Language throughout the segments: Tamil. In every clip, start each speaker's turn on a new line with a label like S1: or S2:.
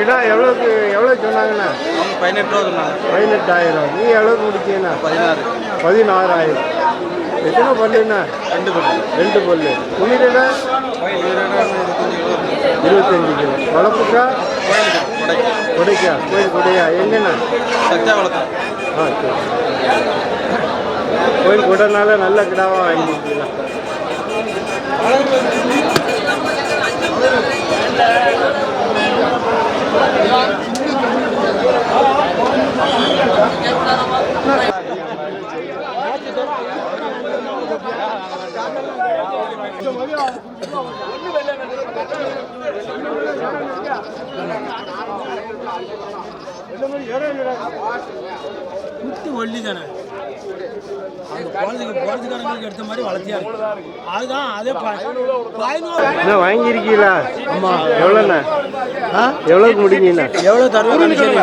S1: கிடா எவ்வளோ சொன்னாங்கண்ணா?
S2: 18 ரூபா சொன்னாங்க.
S1: 18,000. நீ எவ்வளோக்கு முடிச்சீங்கண்ணா? 16,000. எத்தனை பல்லுண்ணா?
S2: 2 பல்லு.
S1: 2 பல்லு. உயிரிட 25 கிலோ. வளர்ப்புக்கா? கொடைக்கா? கோயில் கொடையா? எங்கண்ணா?
S2: சச்சா வளர்த்தா.
S1: சரி. கோயில் கொடைனால நல்ல கிடாவாக வாங்கிக்கலாம்.
S3: ஒல்லி தானே அந்த குழந்தைக்காரங்களுக்கு எடுத்த மாதிரி வளர்த்தியா இருக்கு. அதுதான் அதே
S1: என்ன வாங்கியிருக்கீங்களா? ஆமாம். எவ்வளோண்ணா? எவ்வளோக்கு முடிங்கண்ணா? எவ்வளோ தருவீங்க?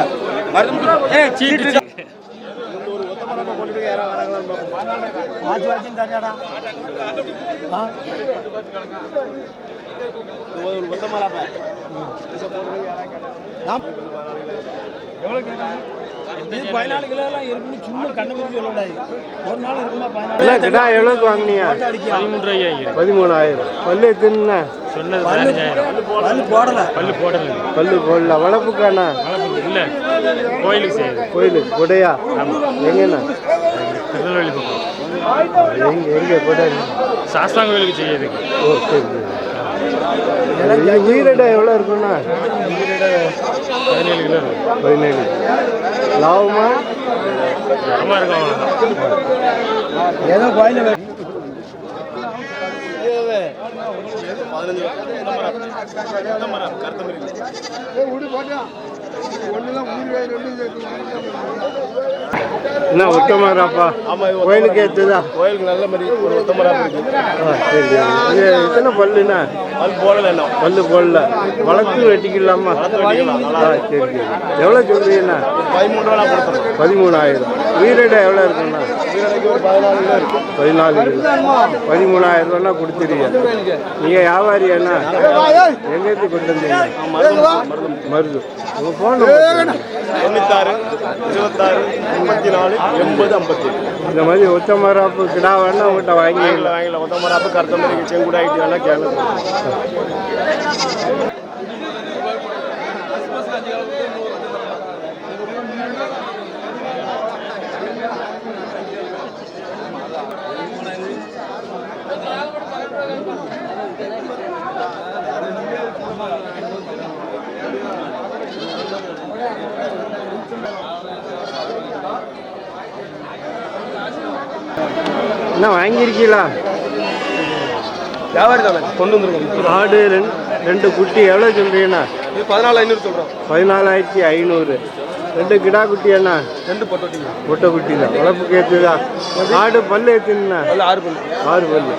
S3: இது 14 கிலோ எல்லாம் இருக்குன்னு சும்மா கண்ணு பிடிச்சி சொல்லக்கூடாது. ஒரு நாள் இருக்குமா 14
S1: கிடா எவ்வளோக்கு வாங்கினீங்க? 13,000. பல்லு எத்தனை சொன்னது?
S3: பல்லு போடல.
S1: பல்லு போடல. வளர்ப்புக்காண்ணா?
S4: இல்லை, கோயிலுக்கு செய்யுது.
S1: கோயிலுக்கு கொடையா? எங்கண்ணா?
S4: திருநெல்வேலி பக்கம்.
S1: எங்கே கொடை?
S4: சாஸ்தாங்க கோயிலுக்கு செய்யுது.
S1: ஓ சரி. உயிரிட எவ்வளோ இருக்குண்ணா?
S4: 17 கிலோ.
S1: 17. லாபமா?
S4: லாபமாக இருக்கும். அவ்வளோதான்.
S3: ஏதோ கோயில்
S1: என்ன ஒத்தமராப்பா? கோயிலுக்கு ஏற்றுதா?
S2: கோயிலுக்கு நல்ல மாதிரி ஒரு ஒத்தமராப்பு இருக்கு.
S1: சரி. இது எத்தனை பல்லுண்ணா? பல்லு போடல. வளர்த்து வெட்டிக்கலாமா? சரி. எவ்வளோ சொல்றீங்கண்ணா?
S2: 13 ரூபா கொடுத்துருவோம்.
S1: 13,000. உயிரிட எவ்வளோ இருக்குண்ணா?
S2: ஒரு 14 கிலோ இருக்கும்.
S1: 14 கிலோ. 13,000 ரூபானா கொடுத்துருவீங்க. நீங்கள் வியாபாரியாண்ணா? எங்கேருந்து கொண்டு வந்தீங்க? மருது. உங்கள் ஃபோன்
S2: 96 26 84 80 50.
S1: இந்த மாதிரி ஒத்தமராப்பு கிடா வேணா உங்கள்கிட்ட
S2: வாங்கிக்கலாம். ஒத்தமராப்பு கருத்த மாதிரி செங்குட ஐட்டி வேணா கேளு.
S1: என்ன வாங்கியிருக்கீங்களா?
S2: வியாபாரி தானே கொண்டு வந்துருக்கோம்.
S1: ஆடு 2 குட்டி எவ்வளோ சொல்றீங்கண்ணா?
S2: இது 14,500 சொல்கிறோம்.
S1: 14,500. 2 கிடா குட்டி அண்ணா?
S2: 2 பொட்டை.
S1: பொட்டை குட்டி தான். வளர்ப்புக்கு ஏற்றுதா? ஆடு பல்லு ஏற்றுங்கண்ணா?
S2: 6 பல்லு.
S1: 6 பல்லு.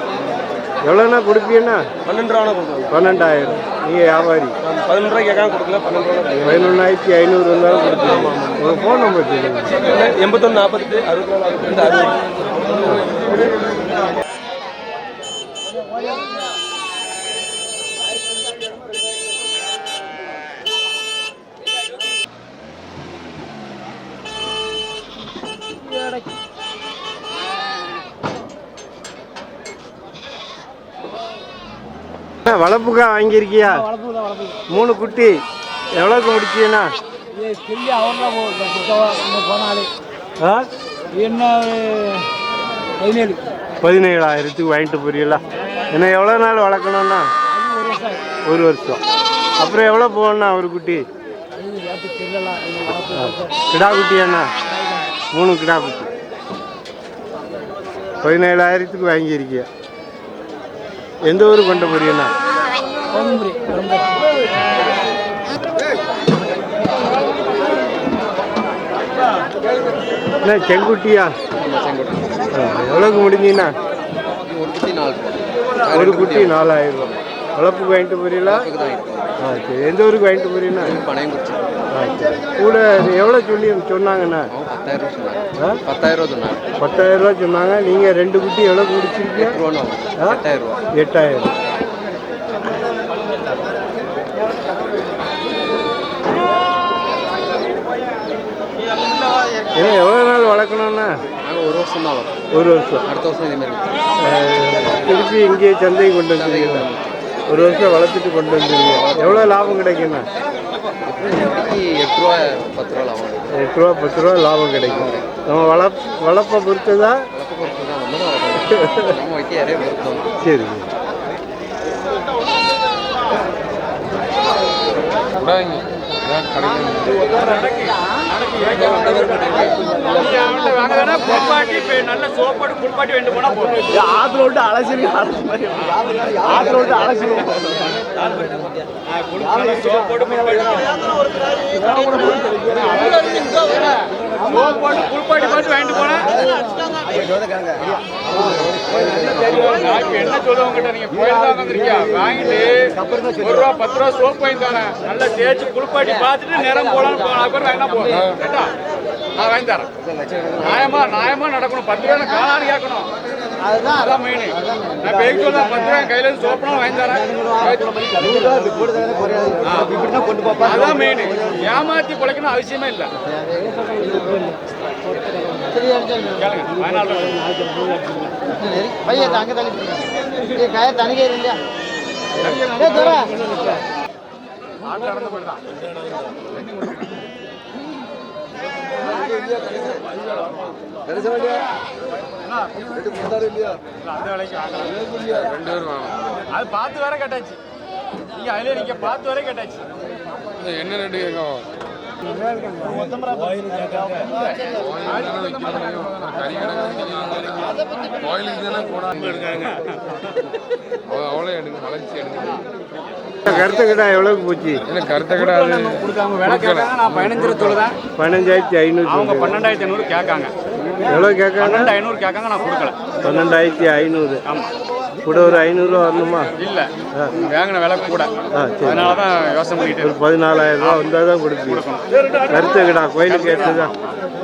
S1: எவ்வளோண்ணா கொடுப்பீங்கண்ணா?
S2: 12 ரூபா கொடுக்குறோம்.
S1: 12,000. நீங்கள் வியாபாரி?
S2: 11 ரூபாய் கேட்காம கொடுக்கல. 12 ரூபா.
S1: 11,500 இருந்தாலும் கொடுத்துருமா? உங்கள் ஃபோன் நம்பர் சொல்லுங்கள்.
S2: 81 48 64 60.
S1: வளர்ப்புக்கா வாங்கியிருக்கியா? 3 குட்டி எவ்வளோக்கு முடிச்சீங்கண்ணா?
S3: என்ன 17.
S1: 17,000க்கு வாங்கிட்டு போறீங்களா? என்ன எவ்வளோ நாள் வளர்க்கணும்னா? 1 வருஷம். அப்புறம் எவ்வளோ போகணுண்ணா ஒரு குட்டி? கிடா குட்டியாண்ணா? 3 கிடா குட்டி. 17,000க்கு வாங்கியிருக்கிய. எந்த ஊருக்கு கொண்டு போறீங்கண்ணா? என்ன செங்குட்டியா? எவ்வளோக்கு முடிஞ்சீங்கண்ணா? ஒரு குட்டி 4,000 ரூபா. வளர்ப்புக்கு வாங்கிட்டு போறீங்களா? சரி. எந்த ஊருக்கு வாங்கிட்டு போறீங்கண்ணா? கூட எவ்வளோ சொன்னாங்கண்ணா? 10,000 ரூபா சொன்னாங்க. நீங்கள் 2 குட்டி எவ்வளோ குடிச்சிருக்கீங்க? 8,000. ஏன்னா எவ்வளோ நாள் வளர்க்கணும்னா?
S2: நாங்கள் ஒரு வருஷம் தான் வளர்ப்போம்.
S1: ஒரு வருஷம்.
S2: அடுத்த வருஷம் இதேமாரி
S1: திருப்பி இங்கேயே சந்தைக்கு கொண்டு வந்துருக்கீங்க. ஒரு வருஷம் வளர்த்துட்டு கொண்டு வந்துருக்கீங்க. எவ்வளோ லாபம் கிடைக்குண்ணா?
S2: 8 ரூபா 10 ரூபா லாபம்.
S1: 8 ரூபா 10 ரூபா லாபம் கிடைக்கும். நம்ம வளர்ப்பை பொறுத்து தான்.
S2: வளர்ப்பு பொறுத்து தான் நம்ம நம்ம வைக்க நிறைய பொறுத்தோம்.
S1: சரி.
S3: நல்ல சோப்பாடு குளிப்பாட்டி வேண்டு போனா போதும்.
S2: ஆத்துல விட்டு அலசி ஆத்துல விட்டு அலசி
S3: சோப்பாடு குளிப்பாட்டி பார்த்து வாங்கிட்டு போனா என்ன சொல்லுவோம் கிட்ட நீங்க போயிருந்தா வந்துருக்கியா வாங்கிட்டு 1 ரூபா 10 ரூபா சோப்பு வாங்கி தரேன். நல்லா தேய்ச்சி குளிப்பாட்டி பார்த்துட்டு நேரம் போலான்னு போகலாம். வேணா போதும் கேட்டா நான் வாங்கி தரேன். நியாயமா நடக்கணும். 10 ரூபா காலான்னு கேட்கணும். அதான் மெயின். நான் பேருக்கு சொல்ல 10 ரூபாய் கையில இருந்து சோப்புனா வாங்கி தரேன். அதான் மெயின். ஏமாத்தி பிழைக்கணும் அவசியமே இல்லை.
S5: भैया तांगे ताली ये गाय ताने के लिया ए दोरा
S3: ஆட்ல நடந்து போயிடுதான். அந்த வேலைக்கு ஆகலாம். 2 பேரும் வாங்கலாம். அது பார்த்து வேற கேட்டாச்சு. நீங்க அதுல நீங்க பார்த்து வேற கேட்டாச்சு. என்ன ரெண்டு கேட்கும்?
S1: கருத்த கடை எவ்வளவுக்கு போச்சு?
S3: கருத்த கடை கொடுக்காம வேலை கேட்காங்க. நான் 15 சொல்லுதான்.
S1: 15,500.
S3: அவங்க 12,500 கேட்காங்க.
S1: எவ்வளோ கேட்காங்க?
S3: 12,500 கேட்காங்க. நான் கொடுக்கல.
S1: 12,500.
S3: ஆமாம்.
S1: கூட ஒரு 500 ரூபா வரணுமா?
S3: இல்லை, வாங்கின விலை கூட. அதனால தான் யோசனை பண்ணிட்டு
S1: ஒரு 14,000 ரூபா வந்தால் தான் கொடுப்பீங்க. கருத்த கடா கோயிலுக்கு ஏற்றுதான்.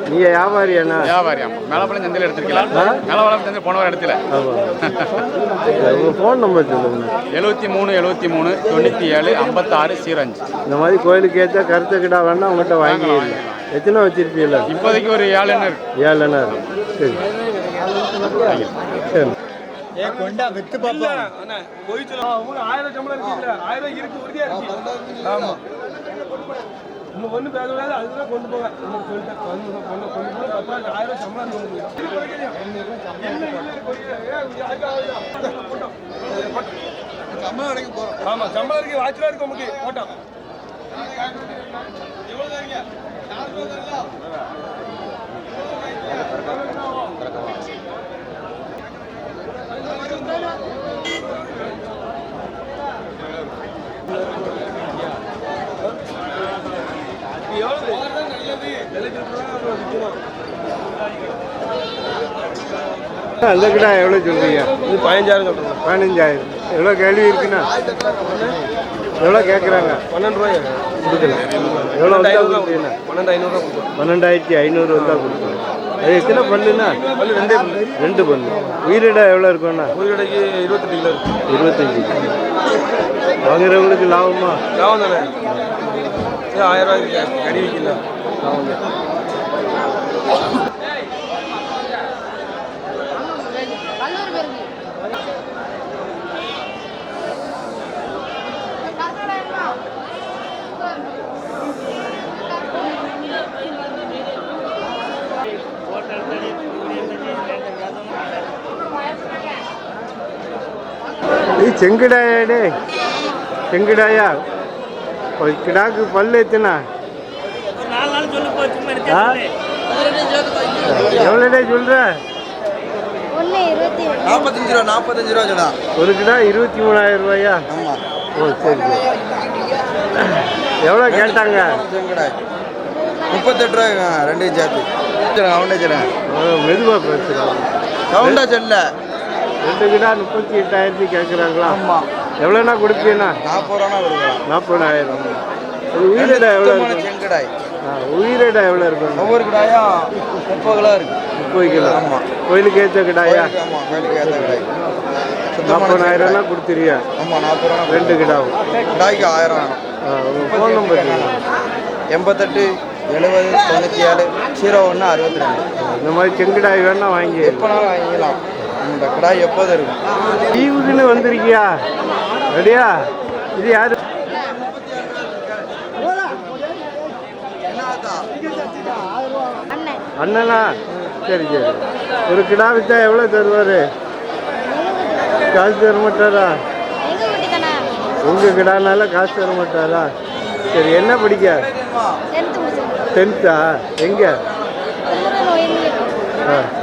S1: நீங்கள் வியாபாரியாண்ணா?
S3: வியாபாரி. ஆமாம். மேலப்பாளையம் சந்தையில் எடுத்துருக்கலாம். மேலப்பாளையம் சந்தை போன வாரம் இடத்துல.
S1: உங்கள் ஃபோன் நம்பர் சொல்லுங்க.
S3: 73 73 97 56 05.
S1: இந்த மாதிரி கோயிலுக்கு ஏற்ற கருத்த கடா வேணா உங்கள்கிட்ட வாங்கிடுங்க. எத்தனை வச்சிருப்பீங்களா?
S3: இப்போதைக்கு ஒரு 7 எண்ணம் இருக்கு.
S1: 7 எண்ணம் இருக்கு. சரி சரி.
S5: ये कोंडा वित्त पापा
S2: அண்ணா போய் சொல்ல 1000 சம்பளம் இருக்குல்ல. 1000 இருக்கு உறுதியா இருக்கு. ஆமா. நம்ம ஒண்ணு பேச கூடாது. அதுதான் கொண்டு போங்க. நான் சொல்லிட்டேன். கொண்டு போங்க 10,000 சம்பளம் கொடுங்க. சம்பளம் அடங்கி போறோம். ஆமா சம்பளம் இருக்கு. வாட்ச்ல இருக்கு நமக்கு போட்டோம். எவ்வளவு தரீங்க? 4 ரூபாய் தரல.
S1: அந்த கடா எவ்வளோ சொல்றீங்க?
S2: இது 15,000 சொல்றேன்.
S1: 15,000. எவ்வளோ கேள்வி இருக்குண்ணா? எவ்வளோ கேட்குறாங்க?
S2: 12 ரூபாய்
S1: கொடுக்கல. எவ்வளோ வந்தா கொடுப்பீங்கண்ணா?
S2: 12,500 கொடுப்போம்.
S1: 12,500 வந்தா கொடுப்போம். அது எத்தனை பல்லுண்ணா?
S2: பல்லு 2 பல்லு.
S1: 2 பல்லு. உயிரிடா எவ்வளோ இருக்கும்ண்ணா?
S2: ஒரு கடைக்கு 28 கிலோ இருக்கு.
S1: 25. வாங்குறவங்களுக்கு லாபமா?
S2: லாபம் தானே. 1000 ரூபாய்க்கு கறி வைக்கல. லாபம் தான்.
S1: இது செங்கடாயாடே? செங்கடாயா? ஒரு கிடாக்கு பல்லு எத்தனா? எவ்வளோடே சொல்ற?
S5: 45 ரூபா 45 ரூபா ஜடா
S1: ஒரு கிடா 23,000 ரூபாயா?
S5: ஆமா.
S1: ஓ சரி சரி. எவ்வளோ கேட்டாங்க?
S5: செங்கடா 38 ரூபா ரெண்டையும் சேர்த்து அவனே சொல்றேன்.
S1: மெதுவாக பேசுகிறாங்க.
S5: சவுண்டா சொல்ல
S1: 2 கிடா 38,000 கேட்குறாங்களா?
S5: ஆமா.
S1: எவ்வளோண்ணா கொடுப்பீங்கண்ணா?
S5: 40 ரூபா கொடுக்கலாம்.
S1: 40,000. ஒரு உயிரிடா எவ்வளோ இருக்கு?
S5: செங்கடாய்
S1: உயிரிடா எவ்வளோ இருக்கும்?
S5: ஒவ்வொரு கிடாயும் 30 கிலோ இருக்கு.
S1: 30 கிலோ.
S5: ஆமாம்.
S1: கோயிலுக்கு ஏற்ற கிடாயா?
S5: ஆமாம் கோயிலுக்கு ஏற்ற கிடாய்.
S1: 40,000 கொடுத்துருவியா?
S5: ஆமாம் 40 ரூபா.
S1: 2 கிடாவும்.
S5: கிடாய்க்கு 1000 வேணும்.
S1: உங்கள் ஃபோன் நம்பர்
S5: 88 70 97 01 62.
S1: இந்த மாதிரி செங்கடாய் வேணா வாங்கி
S5: எப்போனாலும் வாங்கிக்கலாம். இந்த கடாய் எப்போதும் இருக்கும்.
S1: ஈவுக்குன்னு வந்திருக்கியா? ரெடியா? இது யாரு? அண்ணனா? சரி சரி. ஒரு கிடா விற்றா எவ்வளோ தருவார்? காசு தர மாட்டாரா? உங்கள் கிடானால காசு தர மாட்டாரா? சரி, என்ன படிக்க? 10th எங்கே? ஆ சரி.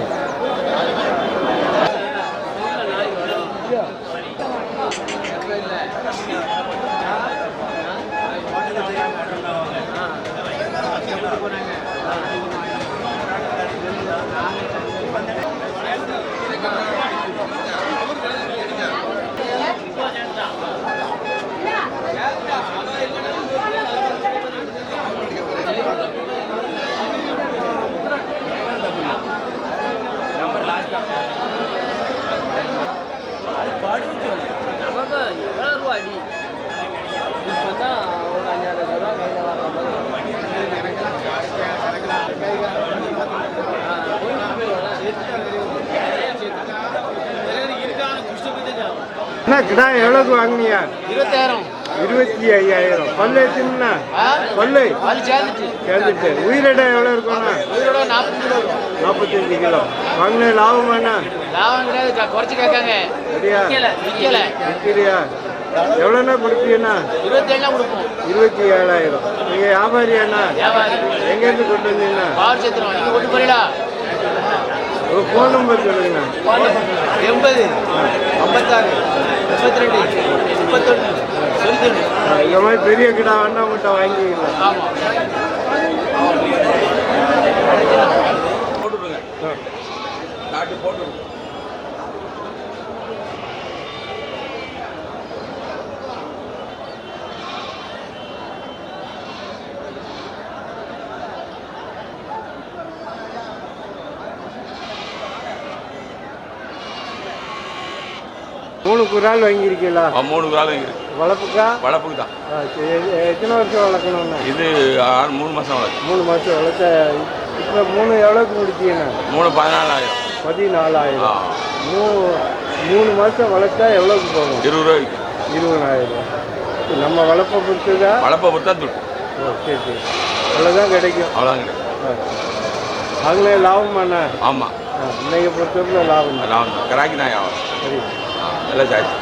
S1: என்ன கிடா எவ்வளோக்கு வாங்கினியா? 25,000. பல்லு எத்தினா? பல்லு சேர்ந்துட்டு. உயிரிட எவ்வளோ இருக்கும்ண்ணா? 45 கிலோ. வாங்கின லாபமாண்ணா?
S6: குறைச்சு கேட்காங்க.
S1: விற்கிறியா? எவ்வளோண்ணா கொடுப்பீங்கண்ணா? 27,000. நீங்கள் வியாபாரியாண்ணா? எங்கேருந்து கொண்டு வந்தீங்கண்ணா? ஒரு ஃபோன் நம்பர் சொல்லுங்கண்ணா.
S6: 80 56 32 31 91.
S1: இந்த மாதிரி பெரிய கிடா வேணா உங்கள்கிட்ட வாங்கிக்கலாம். மூணு குறால் வாங்கியிருக்கீங்களா?
S7: 3 குறால் வாங்கியிருக்கு.
S1: வளர்ப்புக்கா?
S7: வளர்ப்புக்கு தான்.
S1: சரி, எத்தனை வருஷம் வளர்க்கணும்ண்ணா?
S7: இது 3 மாதம் வளர்க்கு.
S1: 3 மாதம் வளர்த்த. இப்போ 3 எவ்வளோக்கு முடிச்சீங்கண்ணா?
S7: 3 14,000.
S1: 14,000. 3 மாதம் வளர்த்தா எவ்வளோக்கு போகும்?
S7: 20 ரூபாய்க்கு.
S1: 20,000. நம்ம வளர்ப்பை பொறுத்துதா?
S7: வளர்ப்பை பொறுத்தா துட்டு.
S1: ஓ சரி சரி. அவ்வளோதான் கிடைக்கும்.
S7: அவ்வளோதான் கிடைக்கும்.
S1: அவங்களே லாபமாண்ணா?
S7: ஆமாம்,
S1: இன்னைக்கு பொறுத்தவரை லாபம் தான்.
S7: லாபம் தான். கராக்கி தான் ஆகும்.
S1: சரி,
S7: எல்லாம் சாய்ச்சி.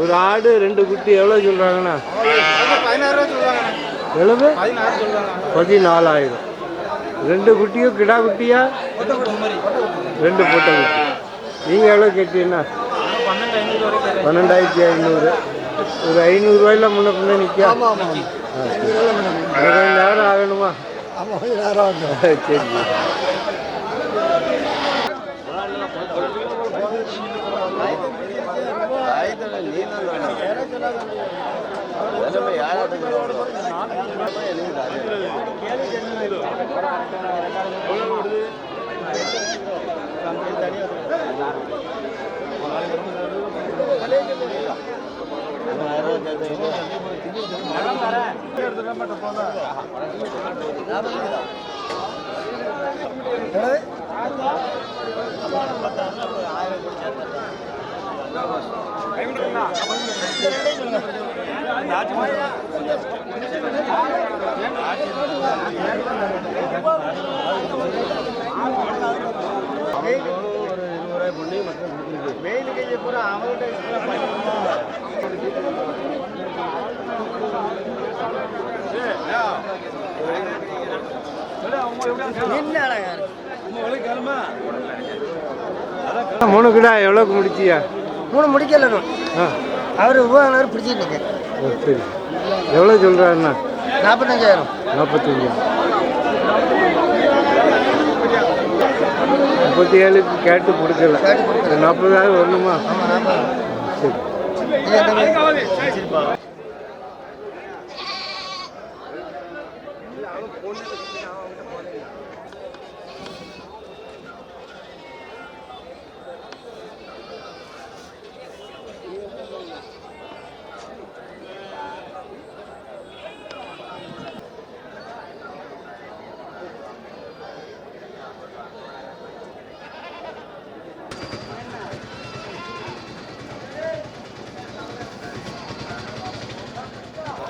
S1: ஒரு ஆடு 2 குட்டி எவ்வளோ சொல்கிறாங்கண்ணா?
S5: 16,000 சொல்லுவாங்க.
S1: எவ்வளவு?
S5: 16 சொல்லுவாங்க.
S1: 14,000. 2 குட்டியும் கிடா குட்டியா? 2 பொட்டை குட்டி. நீங்கள் எவ்வளோ கேட்டீங்கன்னா? 12,500. ஒரு 500 ரூபாயில முன்ன பின்ன நிற்கா? கொஞ்சம் நேரம் ஆகணுமா? சரி. மூணு கிடா எவ்வளோக்கு முடிச்சியா?
S8: 3 முடிக்கல. அவர் உபகாரம் பிடிச்சிட்டு.
S1: சரி, எவ்வளோ சொல்கிறாருண்ணா?
S8: 45,000.
S1: 45. 37க்கு கேட்டு கொடுக்கல. 40,000 வரணுமா? சரி.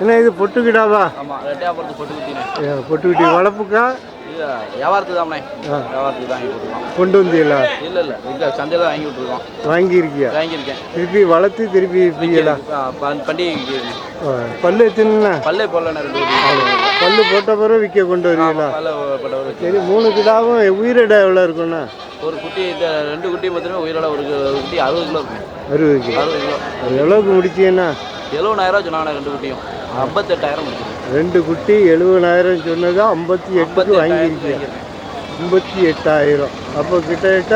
S1: என்ன இது பொட்டுக்கிடாவா?
S6: ஆமாம் ரெட்டையாபுரத்து பொட்டு குட்டினே.
S1: பொட்டுக்கிட்டி வளர்ப்புக்கா?
S6: இது வியாபாரத்துக்கு தானே, வியாபாரத்துக்கு தான் வாங்கி விட்டுருக்கோம்.
S1: கொண்டு வந்தீங்களா?
S6: இல்லை இல்லை இங்கே சந்தையில் வாங்கி விட்டுருக்கோம்.
S1: வாங்கியிருக்கியா?
S6: வாங்கியிருக்கேன்.
S1: திருப்பி வளர்த்து திருப்பி விற்பீங்களா?
S6: பண்டிகைக்கு
S1: பல்லு எத்தனை?
S6: பல்லே போடலண்ணே 2
S1: பல்லு போட்ட பிறகு விற்க கொண்டு வருவீங்களா?
S6: பல்ல போட்டவர்.
S1: சரி. 3 கிடாவும் உயிரிட எவ்வளோ இருக்குண்ணா?
S6: ஒரு குட்டி இந்த 2 குட்டி பார்த்தீங்கன்னா உயிரோட ஒரு குட்டி 60 கிலோ இருக்கும்.
S1: 60 கிலோ.
S6: 60 கிலோ.
S1: அது எவ்வளோக்கு முடிச்சீங்கன்னா?
S6: 70,000 சொன்னாங்க 2 குட்டியும். 58,000 முடிச்சு.
S1: 2 குட்டி 70,000 சொன்னது 58க்கு வாங்கியிருக்கீங்க. 58,000. அப்போ கிட்டத்தட்ட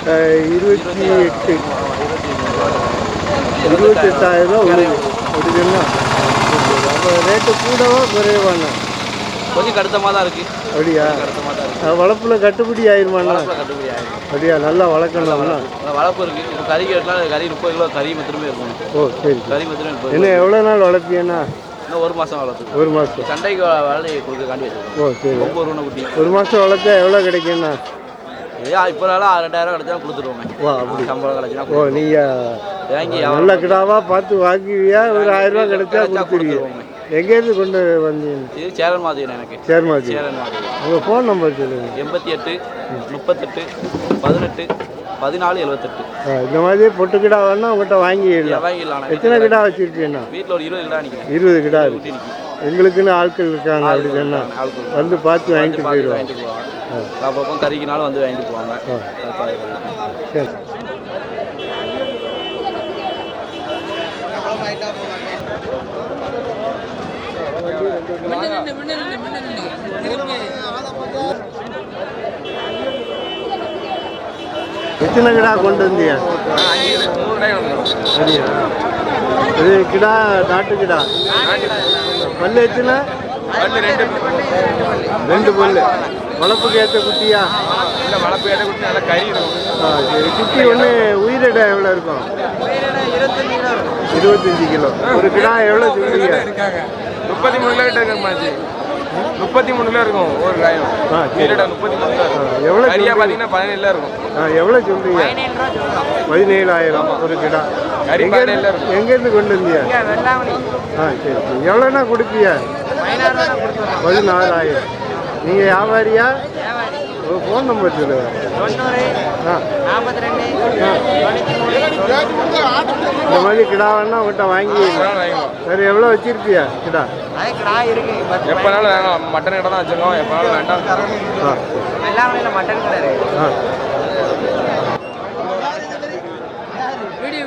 S1: 28,000 வருதுன்னா அப்போ ரேட்டு கூடவா குறைவாண்ணா?
S6: கொஞ்சம் கடுத்தமாக தான் இருக்குது.
S1: அப்படியா?
S6: கடுத்தமாக தான் இருக்குது.
S1: வளர்ப்பில் கட்டுப்படி ஆயிருமாண்ணா?
S6: கட்டுப்படி ஆகிடும்.
S1: அப்படியா? நல்லா வளர்க்கணும்னா
S6: வளர்ப்பு இருக்குது. இப்போ கறி கேட்டால் கறி 30 கிலோ கறி மத்திரமே இருக்கும்.
S1: ஓ சரி.
S6: கறி மத்திரமே 30.
S1: என்ன எவ்வளோ நாள் வளர்ப்பீங்கன்னா?
S6: இன்னும் 1 மாதம் வளர்த்து.
S1: 1 மாதம்.
S6: சண்டைக்கு வேலை கொடுக்க காண்டி வச்சுருக்கோம்.
S1: ஓ சரி.
S6: 9 குட்டி.
S1: 1 மாதம் வளர்த்தா எவ்வளோ கிடைக்குண்ணா?
S6: இப்போ 2,000 கிடைச்சா கொடுத்துருவோங்க.
S1: ஓ அப்படி.
S6: சம்பளம் கிடைச்சினா.
S1: ஓ நீங்கள்
S6: வாங்கி
S1: நல்ல கிடாவா பார்த்து வாங்குவியா? ஒரு 1000 ரூபா கிடைச்சா கொடுத்துருவீங்க. எங்கேருந்து கொண்டு வந்தீங்க?
S6: இது சேரன் மாதிரி எனக்கு.
S1: சேர்மாதி.
S6: சேரன் மாதிரி.
S1: உங்கள் ஃபோன் நம்பர் சொல்லுங்கள்.
S6: 88 38 18 14 78.
S1: இந்த மாதிரி பொட்டு கிடா வேணா உங்கள்கிட்ட வாங்கிடலாம்.
S6: வாங்கிடலாம்.
S1: எத்தனை கிடா வச்சுருக்கீங்கண்ணா?
S6: வீட்டில் ஒரு 20 கிலோ நிற்கிறேன்.
S1: 20 கிடா இருக்கு. எங்களுக்குன்னு ஆட்கள் இருக்காங்க. அப்படி சொன்னா வந்து பார்த்து வாங்கிட்டு போயிடுவாங்க.
S6: அப்பப்போ கறிக்கினாலும் வந்து வாங்கிட்டு போவாங்க.
S1: சரி. எத்தனை கிடா கொண்டு வந்தியா? சரியா? இது கிடா நாட்டு கிடா. பல்லு எத்தனை? 2 பல்லு. வளர்ப்புக்கு ஏற்ற குட்டியா?
S3: இல்லை வளர்ப்பு ஏற்ற குட்டி நல்லா கறி இருக்கும்.
S1: சரி. குட்டி ஒன்று உயிரிட எவ்வளோ இருக்கும்? 25 கிலோ. ஒரு கிடா எவ்வளோ சொல்லுவீங்க?
S3: 33 கிலோ கிட்ட இருக்கு மாச்சி. 33 கிலோ இருக்கும் ஒரு காயம்.
S1: சரி.
S3: 33 கிலோ இருக்கும்.
S1: எவ்வளோ
S3: கறியா பார்த்தீங்கன்னா 17 இருக்கும்.
S1: எவ்வளோ சொல்றீங்க? 17,000 ஒரு கிடா.
S3: கறி 17 இருக்கும்.
S1: எங்கேருந்து கொண்டு வந்தியா? சரி சரி. எவ்வளோண்ணா கொடுப்பியா? 16,000. நீங்கள் வியாபாரியா? உங்கள் ஃபோன் நம்பர் சொல்லுங்கள். இந்த மாதிரி கிடா வேணா உங்கள்கிட்ட வாங்கி. வேறு எவ்வளோ வச்சிருப்பியா கிடா?
S3: எப்போனாலும் வேணும். மட்டன் கடை தான் வச்சுருக்கோம். எப்போனாலும் வேண்டாம்.
S6: மட்டன் கடை.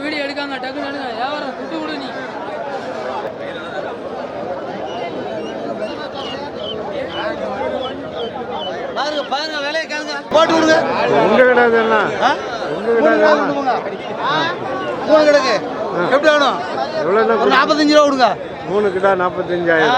S9: வீடியோ எடுக்காங்க. டக்குன்னு எடுங்க. வியாபாரம் விட்டு விடு நீ. பாருங்க வேலையை கேளுங்க. போட்டு விடுங்க.
S1: உங்க கடை தானா? உங்க கடை தானா?
S6: மூணு கிடக்கு எப்படி வேணும்?
S1: எவ்வளோண்ணா?
S6: 45 ரூபா கொடுங்க.
S1: 3 கிடா 45,000.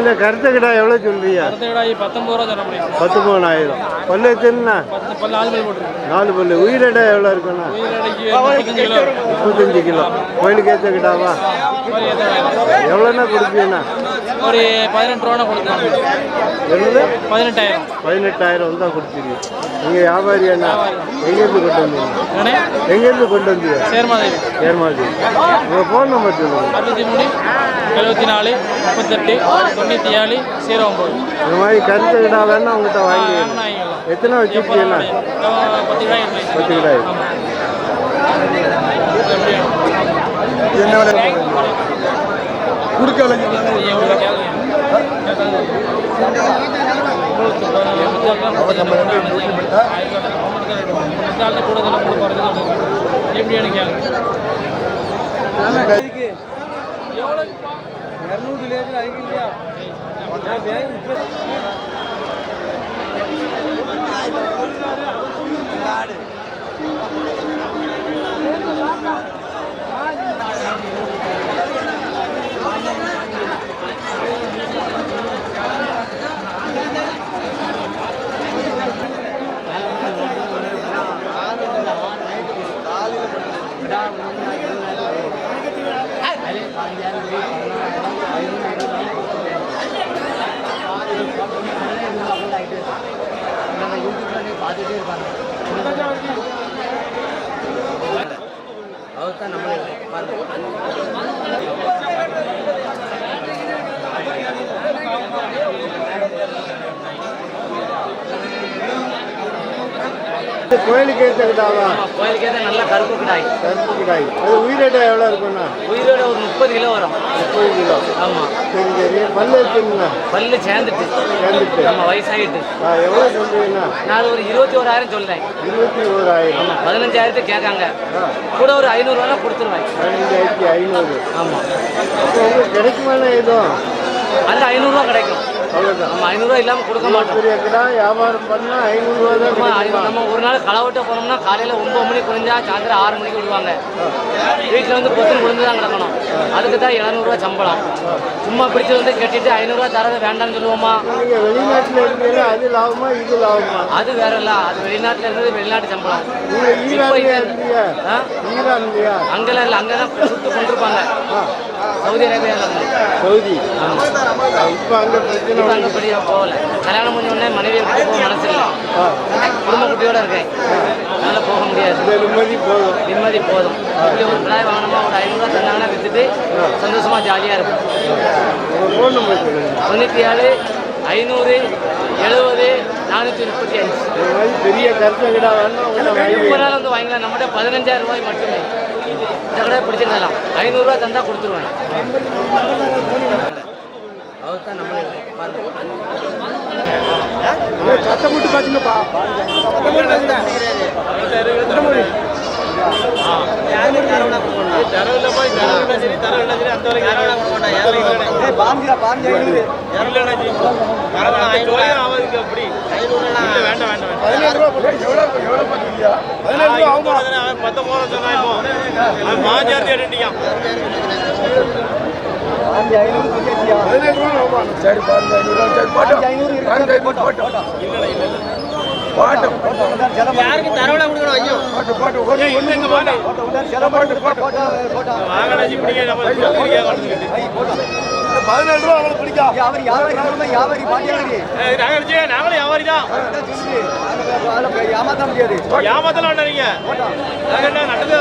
S1: இந்த கருத்த கிடா எவ்வளோ சொல்றீங்க? 19,000. பல்லு எத்தனை? 4 பல்லு. உயிரிட எவ்வளோ இருக்குண்ணா? 35 கிலோ. கோயிலுக்கு ஏற்ற கிடாவா? எவ்வளோண்ணா கொடுப்பீங்கண்ணா?
S9: ஒரு 18 ரூபா கொடுக்கலாம்.
S1: எவ்வளோ?
S9: 18,000.
S1: 18,000 தான் கொடுத்துருங்க. நீங்கள் வியாபாரியாண்ணா? எங்கேருந்து கொண்டு வந்தீங்க? எங்கேருந்து கொண்டு வந்தீங்க?
S9: சேர்மாதி.
S1: சேர்மாதி. உங்கள் ஃபோன் நம்பர் சொல்லுங்கள்.
S9: 63 74 38 97 09.
S1: இந்த மாதிரி கருத்து கிடா வேணா உங்கள்கிட்ட வாங்கி
S9: வாங்கிக்கலாம்.
S1: எத்தனை வச்சுருக்கீங்களா?
S9: 10 கிடாய் இருக்கு.
S1: 10 கிடாய். என்ன விலை கொடுக்கல?
S9: எப்படி எனக்கு
S1: கோயிலுக்கு ஏற்ற கிடாவா?
S6: கோயிலுக்கு ஏற்ற நல்ல கருப்பு கிடாய்.
S1: கருப்பு கிடாய். அது உயிரிட்ட எவ்வளோ இருக்குண்ணா?
S6: உயிரோட ஒரு 30 கிலோ வரும்.
S1: 30 கிலோ.
S6: ஆமாம்.
S1: சரி சரி. பல்லு இருக்குங்களா?
S6: பல்லு சேர்ந்துட்டு நம்ம வயசாகிட்டு.
S1: எவ்வளோ சொல்றீங்கண்ணா?
S6: நான் ஒரு 21,000 சொல்றேன்.
S1: 21,000.
S6: ஆமாம். 15,000 கேட்காங்க. கூட ஒரு 500 கொடுத்துருவேன்.
S1: 15,500.
S6: ஆமாம்.
S1: அப்போ உங்களுக்கு கிடைக்குமாண்ணா எதுவும்?
S6: அந்த 500 கிடைக்கும்.
S1: அவ்வளோதான்.
S6: நம்ம 500 இல்லாமல் கொடுக்க மாட்டோம்.
S1: பெரிய கிடா வியாபாரம் பண்ணால் 500 தான் கிடைக்குமா?
S6: நம்ம ஒரு நாள் களவட்ட போனோம்னா காலையில் 9 மணிக்கு குறைஞ்சா சாயந்தரம் 6 மணிக்கு விடுவாங்க. வீட்டில் வந்து பொத்துன்னு விழுந்து தான் கிடக்கணும். அதுக்கு தான் 700 சம்பளம். சும்மா பிடிச்சி வந்து கட்டிட்டு 500 தரது வேண்டாம்னு சொல்லுவோமா?
S1: நீங்கள் வெளிநாட்டில் இருக்கிறீங்க, அது லாபமா இது லாபமா?
S6: அது வேற இல்லை. அது வெளிநாட்டில் இருந்தது வெளிநாட்டு சம்பளம்.
S1: நீங்கள் ஈரான்லையா இருந்தீங்க? ஈரான் இல்லையா?
S6: அங்கெல்லாம் இல்லை. அங்கே தான் சுட்டு கொண்டிருப்பாங்க. சவுதி அரேபியாவில் இருந்து.
S1: சவுதி. இப்போ அங்கே பிரச்சனை
S6: இப்போ அங்கே பெரிய போகல. கல்யாணம் முடிஞ்ச உடனே மனைவியை விட்டு போக மனசு இல்லை. குடும்ப குட்டியோட இருக்கேன். அதனால் போக முடியாது.
S1: நிம்மதி போதும்.
S6: நிம்மதி போதும். இப்படி ஒரு கிடாய் வாங்கினோமா ஒரு 500 தந்தாங்கன்னா விற்றுட்டு சந்தோஷமா ஜாலியாக இருக்கும்.
S1: உங்கள் ஃபோன் நம்பர் சொல்லுங்கள்.
S6: 97 500 70 435.
S1: இந்த மாதிரி பெரிய கருத்து கிடா வேணும் உங்களை வாங்கி
S6: எப்போ நாள் வந்து வாங்கிக்கலாம். நம்மகிட்ட 15,000 ரூபாய் மட்டுமே. இந்த கடை பிடிச்சிருந்தலாம் 500 தந்தா கொடுத்துருவேன். அவர் தான் நம்மளே
S1: சத்தம் போட்டு பாத்தீங்கப்பா.
S8: யாருக்கு தரவலை கொடுக்கணும்? ஐயோ ஏமாத்த முடியாது. ஏமாத்தலாம் நீங்க நட்டது 2,000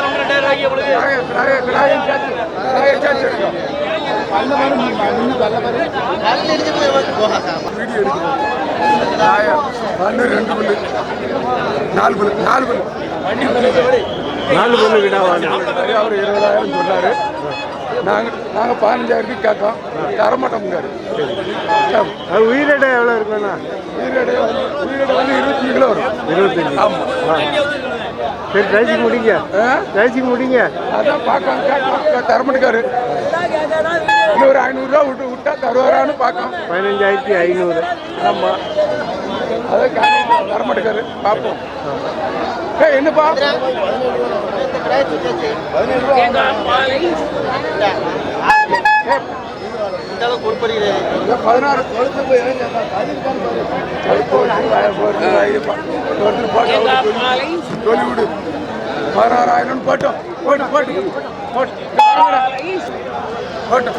S1: நாலு பல்லு கிடா வாங்க.
S5: அவர் 20,000 சொன்னார். நாங்கள் 15,000 கேட்கோம். தரமாட்டோம்ங்காரு.
S1: அது உயிரிட எவ்வளோ இருக்குண்ணா?
S5: உயிரிடை வந்து 25 கிலோ வரும்.
S1: 25.
S5: ஆமாம்.
S1: சரி கழிச்சு முடிங்க. கழிச்சு முடிங்க.
S5: அதான் பார்க்க தரமாட்டுக்காரு. இன்னொரு 500 ரூபா விட்டா தருவாரான்னு பார்க்கோம்.
S1: 15,500.
S5: ஆமாம். அதான் தரமாட்டுக்காரு. பார்ப்போம். என்னப்பா 16,000 போட்டோம். போட்டோம்.